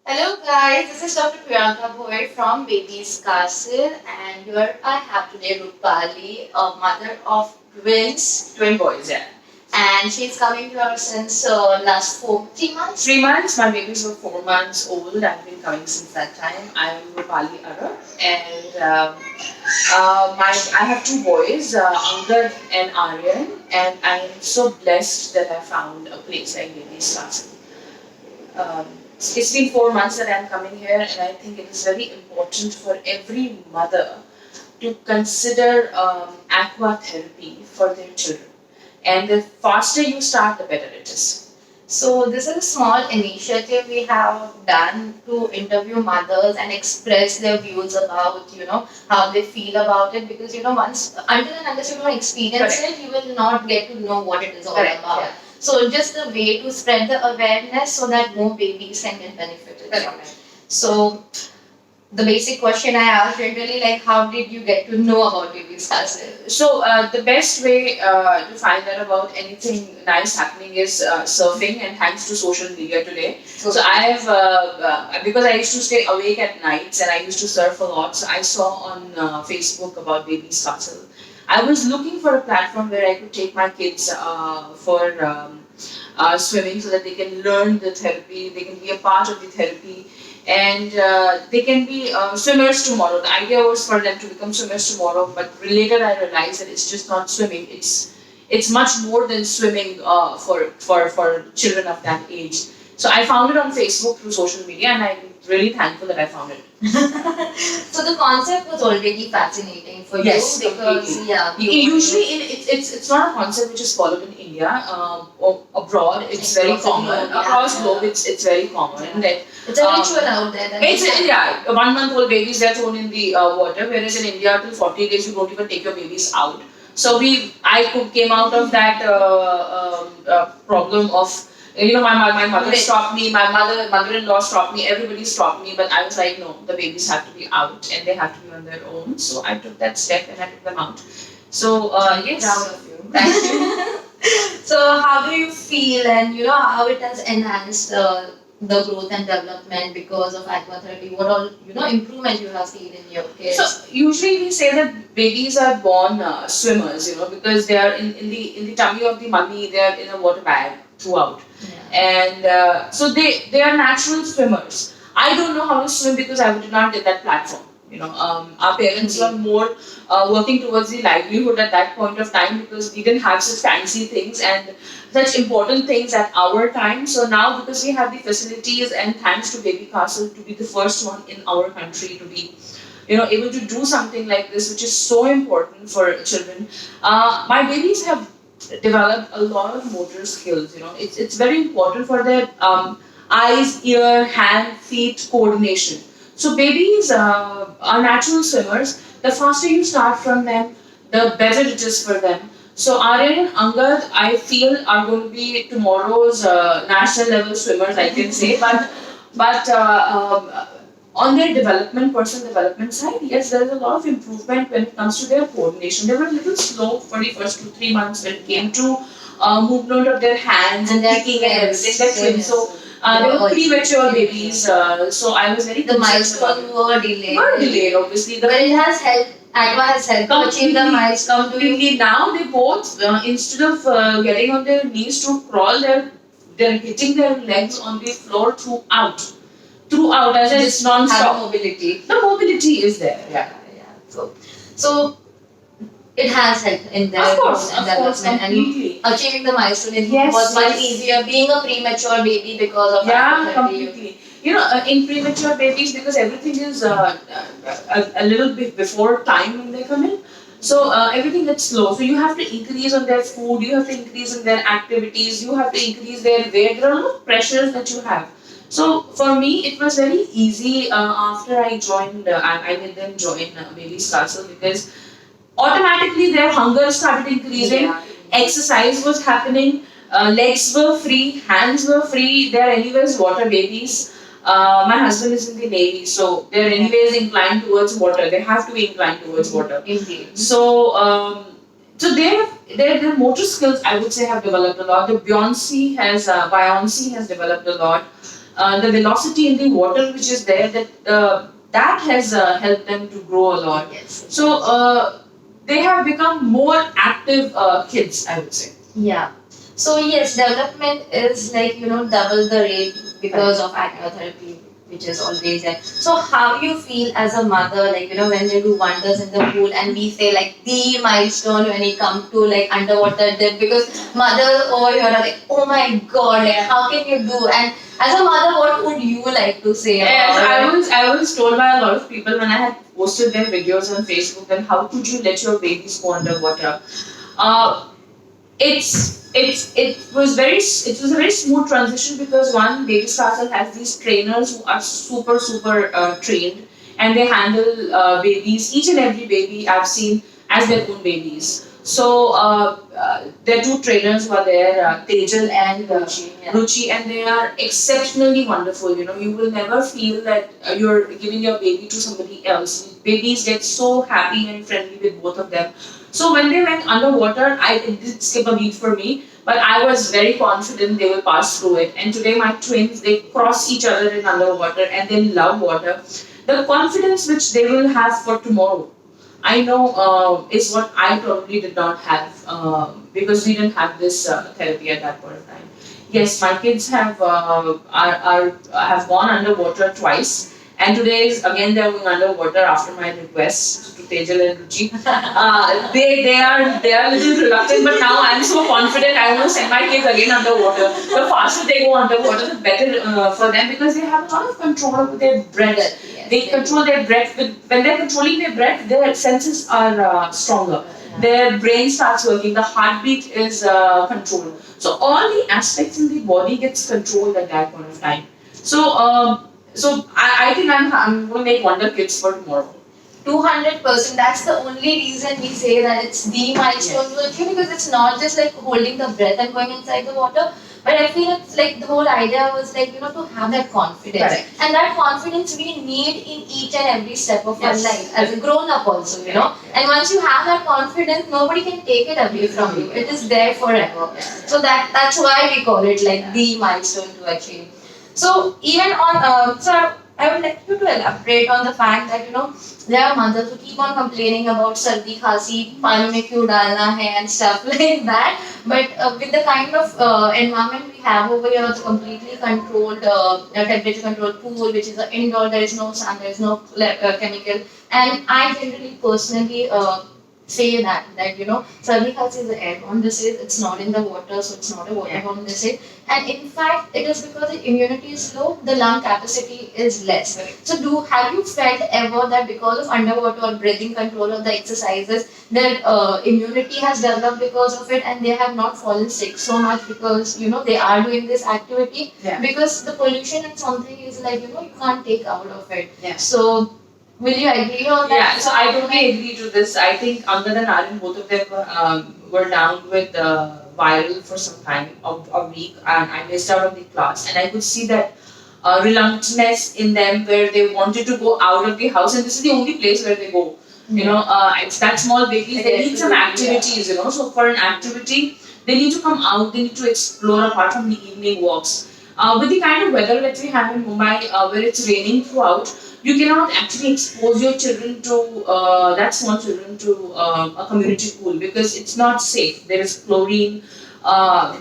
Hello guys, this is Dr. Priyanka from Baby's Castle, and here I have today Rupali, a mother of twin boys, yeah. And she's coming to us since last 3 months. 3 months. My babies were 4 months old. I've been coming since that time. I'm Rupali Arab, and I have two boys, Angad and Aryan, and I'm so blessed that I found a place like Baby's Castle. It's been 4 months that I'm coming here, and I think it is very important for every mother to consider aqua therapy for their children. And the faster you start, the better it is. So this is a small initiative we have done to interview mothers and express their views about, how they feel about it, because, once, until and unless you don't experience it, you will not get to know what it is all about. Yeah. So just the way to spread the awareness so that more babies can get benefited from it. So the basic question I asked generally, like, how did you get to know about Baby's Castle? So the best way to find out about anything nice happening is surfing, and thanks to social media today. So I have because I used to stay awake at nights and I used to surf a lot. So I saw on Facebook about Baby's Castle. I was looking for a platform where I could take my kids for swimming, so that they can learn the therapy, they can be a part of the therapy, and they can be swimmers tomorrow. The idea was for them to become swimmers tomorrow, but later I realized that it's just not swimming. It's much more than swimming for children of that age. So I found it on Facebook through social media, and I'm really thankful that I found it. So the concept was already fascinating for Yes, you because completely. Usually it's not a concept which is followed in India or abroad. It's very common across globe. It's very common that it's a ritual out there. It's 1 month old babies, they're thrown in the water, whereas in India till 40 days you don't even take your babies out. So came out of that problem of, my mother stopped me, my mother-in-law stopped me, everybody stopped me, but I was like, no, the babies have to be out and they have to be on their own. So I took that step and I took them out. So yes, proud of you. Thank you. So how do you feel, and how it has enhanced the growth and development because of aquatherapy? What all improvement you have seen in your kids? So usually we say that babies are born swimmers, because they are in the tummy of the mummy, they are in a water bag throughout, and so they are natural swimmers. I don't know how to swim because I did not get that platform. Our parents were more working towards the livelihood at that point of time, because we didn't have such fancy things and such important things at our time. So now, because we have the facilities, and thanks to Baby Castle to be the first one in our country to be able to do something like this, which is so important for children. My babies have developed a lot of motor skills. It's very important for their eyes, ear, hand, feet coordination. So babies are natural swimmers. The faster you start from them, the better it is for them. So Aryan and Angad, I feel, are going to be tomorrow's national level swimmers, I can say. But on their personal development side, yes, there is a lot of improvement when it comes to their coordination. They were a little slow for the first 2-3 months when it came to movement of their hands and kicking and everything. They're twins, so they were premature babies. So I was very the milestones were delayed. Obviously. But it has helped. Aqua has helped to achieve the milestone. Completely. Now they both, instead of getting on their knees to crawl, they're hitting their legs on the floor throughout, as it's non-stop. Mobility. The mobility is there. Yeah. So it has helped in their development, and achieving the milestone was much easier. Being a premature baby because of completely. In premature babies, because everything is a little bit before time when they come in. So everything gets slow. So you have to increase on their food, you have to increase in their activities, you have to increase their weight. There are a lot of pressures that you have. So for me, it was very easy after I joined. I made them join Baby's Castle, because automatically their hunger started increasing. Exercise was happening. Legs were free, hands were free. They are anyways water babies. My husband is in the Navy, so they're anyways inclined towards water. They have to be inclined towards water. Indeed. So their motor skills, I would say, have developed a lot. The buoyancy has developed a lot. the velocity in the water which is there, that has helped them to grow a lot. Yes. So they have become more active kids, I would say. Yeah. So yes, development is like double the rate because of acrotherapy, which is always there. So how you feel as a mother, like when they do wonders in the pool, and we say like the milestone when it come to like underwater dip, because mothers over here are like, oh my god, like how can you do? And as a mother, what would you like to say Yes, about it? I was told by a lot of people when I had posted their videos on Facebook that how could you let your babies go underwater? Uh, it was a very smooth transition because one, baby starter has these trainers who are super trained, and they handle babies, each and every baby I've seen as their own babies. So there are two trainers who are there, Tejal and Ruchi, and they are exceptionally wonderful. You will never feel that you're giving your baby to somebody else. Babies get so happy and friendly with both of them. So when they went underwater, it did skip a beat for me, but I was very confident they will pass through it. And today my twins, they cross each other in underwater and they love water. The confidence which they will have for tomorrow, I know is what I probably did not have because we didn't have this therapy at that point of time. Yes, my kids have gone underwater twice, and today is again they are going underwater after my request to Tejal and Ruchi. They are a little reluctant, but now I'm so confident I want to send my kids again underwater. The faster they go underwater, the better for them because they have a lot of control over their breath. Yes, They control their breath. When they're controlling their breath, their senses are stronger. Their brain starts working. The heartbeat is controlled. So all the aspects in the body gets controlled at that point of time. So I think I'm going to make wonder kids for tomorrow. 200%. That's the only reason we say that it's the milestone to achieve, because it's not just like holding the breath and going inside the water. But I feel it's like the whole idea was like, to have that confidence. Correct. And that confidence we need in each and every step of our life as a grown up also. And once you have that confidence, nobody can take it away from you. It is there forever. So that's why we call it like the milestone to achieve. So even on, I would like you to elaborate on the fact that there are mothers who keep on complaining about sardi, khasi, pani mein kyun dalna hai and stuff like that. But with the kind of environment we have over here, the completely controlled, temperature controlled pool, which is an indoor, there is no sun, there is no chemical. And I generally personally say that sardi khasi is airborne disease. It's not in the water, so it's not a waterborne disease. And in fact, it is because the immunity is low, the lung capacity is less. So have you felt ever that because of underwater or breathing control or the exercises, their immunity has developed because of it, and they have not fallen sick so much because they are doing this activity? Because the pollution and something is like you can't take out of it. So will you agree on that? Yeah, so I totally agree to this. I think Angad and Aryan, both of them were down with viral for some time, a week, and I missed out on the class. And I could see that reluctantness in them where they wanted to go out of the house, and this is the only place where they go. It's that small babies, they need some activities, So for an activity, they need to come out, they need to explore apart from the evening walks. With the kind of weather that we have in Mumbai, where it's raining throughout, you cannot actually expose your children to small children to a community pool because it's not safe. There is chlorine.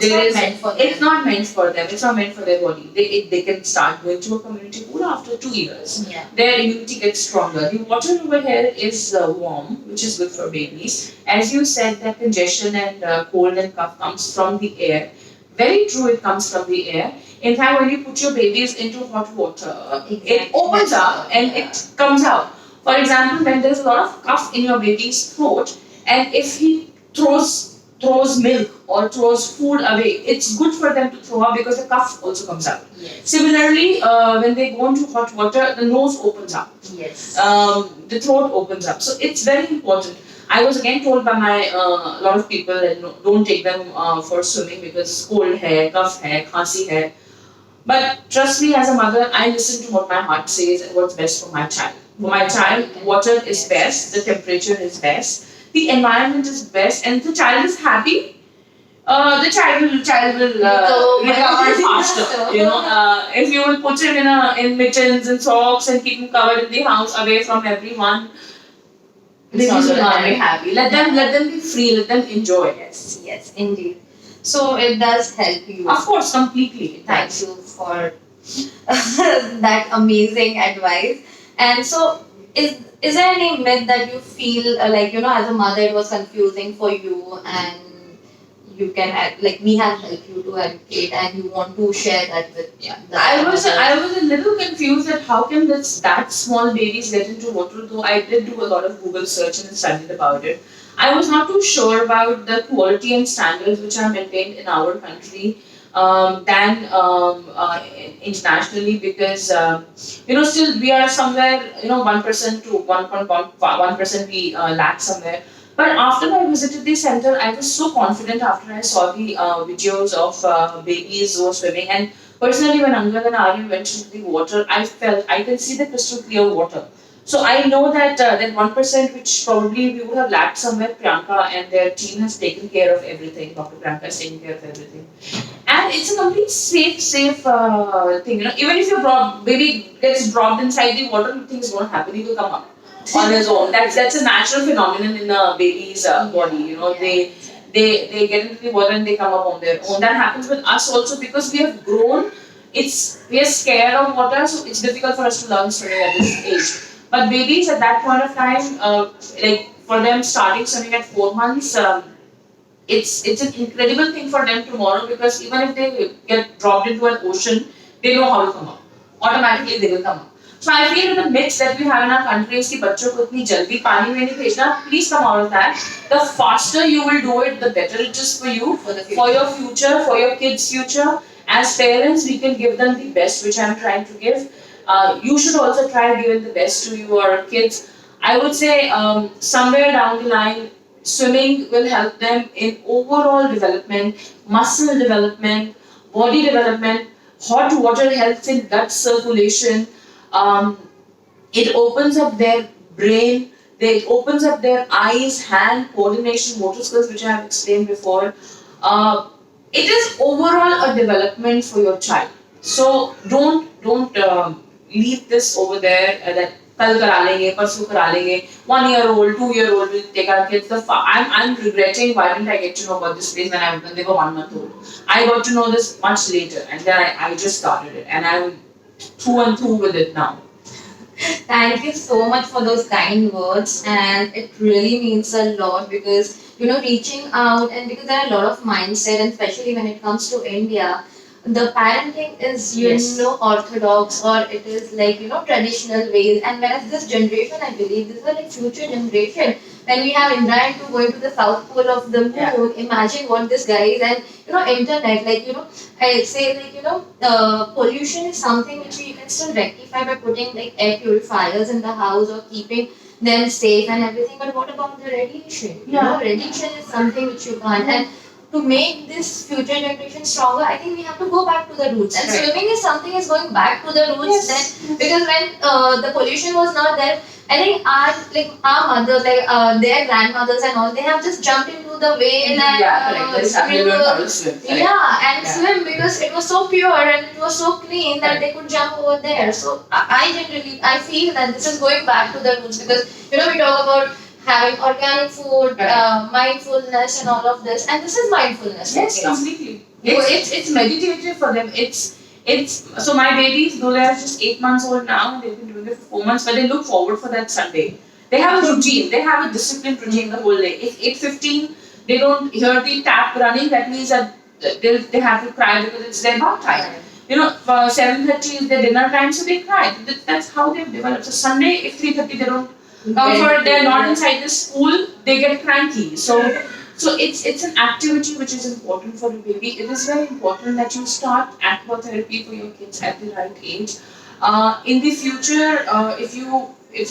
It's not meant for them. It's not meant for their body. They can start going to a community pool after 2 years. Their immunity gets stronger. The water over here is warm, which is good for babies. As you said, that congestion and cold and cough comes from the air. Very true, it comes from the air. In fact, when you put your babies into hot water, it opens up and it comes out. For example, when there's a lot of cough in your baby's throat, and if he throws milk or throws food away, it's good for them to throw up because the cough also comes out. Similarly, when they go into hot water, the nose opens up. The throat opens up. So it's very important. I was again told by a lot of people that don't take them for swimming because cold hair, cough hair, khasi hair. But trust me, as a mother, I listen to what my heart says and what's best for my child. For my child, water is best, the temperature is best, the environment is best, and if the child is happy, the child will recover faster. You know, if you will put him in mittens and socks and keep him covered in the house away from everyone, babies will not be happy. Let them be free. Let them enjoy. Yes, yes, indeed. So it does help you. Of course, completely. Thank you for that amazing advice. And so, is there any myth that you feel like as a mother it was confusing for you, and you can like we have helped you to educate, and you want to share that with the I was a little confused that how can that small babies get into water, though I did do a lot of Google search and studied about it. I was not too sure about the quality and standards which are maintained in our country than internationally, because still we are somewhere 1% to 1.1% we lack somewhere. But after I visited the center, I was so confident after I saw the videos of babies who were swimming. And personally, when Angad and Aryan went into the water, I can see the crystal clear water. So I know that 1% which probably we would have lacked somewhere, Priyanka and their team has taken care of everything. Dr. Priyanka has taken care of everything. And it's a complete safe thing. Even if your baby gets dropped inside the water, nothing is going to happen. He will come up on his own. That's a natural phenomenon in a baby's body. They get into the water and they come up on their own. That happens with us also because we have grown. We are scared of water, so it's difficult for us to learn swimming at this age. But babies at that point of time, like for them starting swimming at 4 months, it's an incredible thing for them tomorrow, because even if they get dropped into an ocean, they know how to come up. Automatically they will come up. So I feel the myths that we have in our country is कि बच्चों को इतनी जल्दी पानी में नहीं भेजना. Please come out of that. The faster you will do it, the better it is for you, for your future, for your kids' future. As parents, we can give them the best, which I am trying to give. You should also try giving the best to your kids. I would say somewhere down the line, swimming will help them in overall development, muscle development, body development. Hot water helps in gut circulation. Um, it opens up their brain. It opens up their eyes, hand coordination, motor skills, which I have explained before. It is overall a development for your child. So don't leave this over there that कल करा लेंगे परसों करा लेंगे 1 year old 2 year old will take our kids I'm regretting why didn't I get to know about this place when they were 1 month old. I got to know this much later, and then I just started it, and I'm through and through with it now. Thank you so much for those kind words, and it really means a lot because reaching out, and because there are a lot of mindset, and especially when it comes to India, the parenting is orthodox, or it is like traditional ways, and whereas this generation, I believe this is like future generation, when we have Indian to going to the south pole of the moon, imagine what this guy is. And internet, like I say, like pollution is something which you can still rectify by putting like air purifiers in the house or keeping them safe and everything. But what about the radiation? Radiation is something which you can't. And to make this future generation stronger, I think we have to go back to the roots. And swimming is something is going back to the roots. Then, because when the pollution was not there, I think our mothers, their grandmothers and all, they have just jumped into the whale and swim, because it was so pure and it was so clean that they could jump over there. So I feel that this is going back to the roots, because we talk about having organic food, mindfulness, and all of this, and this is mindfulness. Yes, completely. It's meditative for them. It's so my babies, though they are just 8 months old now, they've been doing it for 4 months, but they look forward for that Sunday. They have a routine. They have a disciplined routine the whole day. If 8:15 they don't hear the tap running, that means that they have to cry because it's their bath time. For 7:30 is their dinner time, so they cry. That's how they've developed. So Sunday, if 3:30 they don't comfort, they're not inside the school, they get cranky. So it's an activity which is important for the baby. It is very important that you start aquatherapy for your kids at the right age. In the future, if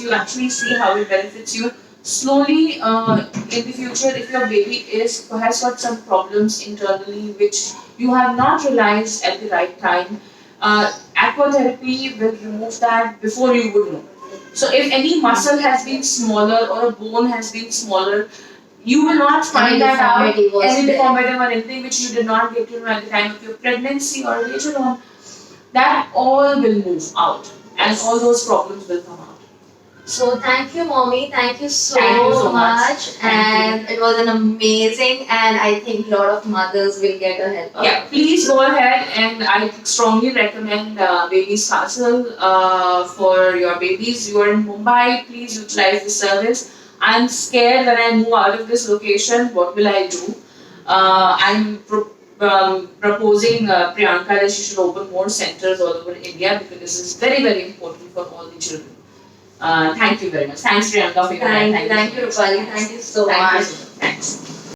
you actually see how it benefits you, slowly in the future, if your baby has got some problems internally which you have not realized at the right time, aquatherapy will remove that before you would know. So if any muscle has been smaller or a bone has been smaller, you will not find that out. deformity was Any there. deformity or anything which you did not get to know at the time of your pregnancy or later on, that all will move out and all those problems will come out. So thank you, mommy. Thank you so, Thank you so much. much. And it was an amazing, and I think a lot of mothers will get a help. out Yeah, of it. please go ahead, and I strongly recommend Babies Castle for your babies. You are in Mumbai, please utilize the service. I'm scared when I move out of this location, what will I do? I'm proposing Priyanka that she should open more centers all over India because this is very, very important for all the children. Thank you very much. Thanks, Priyanka, for your time. Thank you, so much. Rupali. Thank you so Thank much. you so much. Thanks.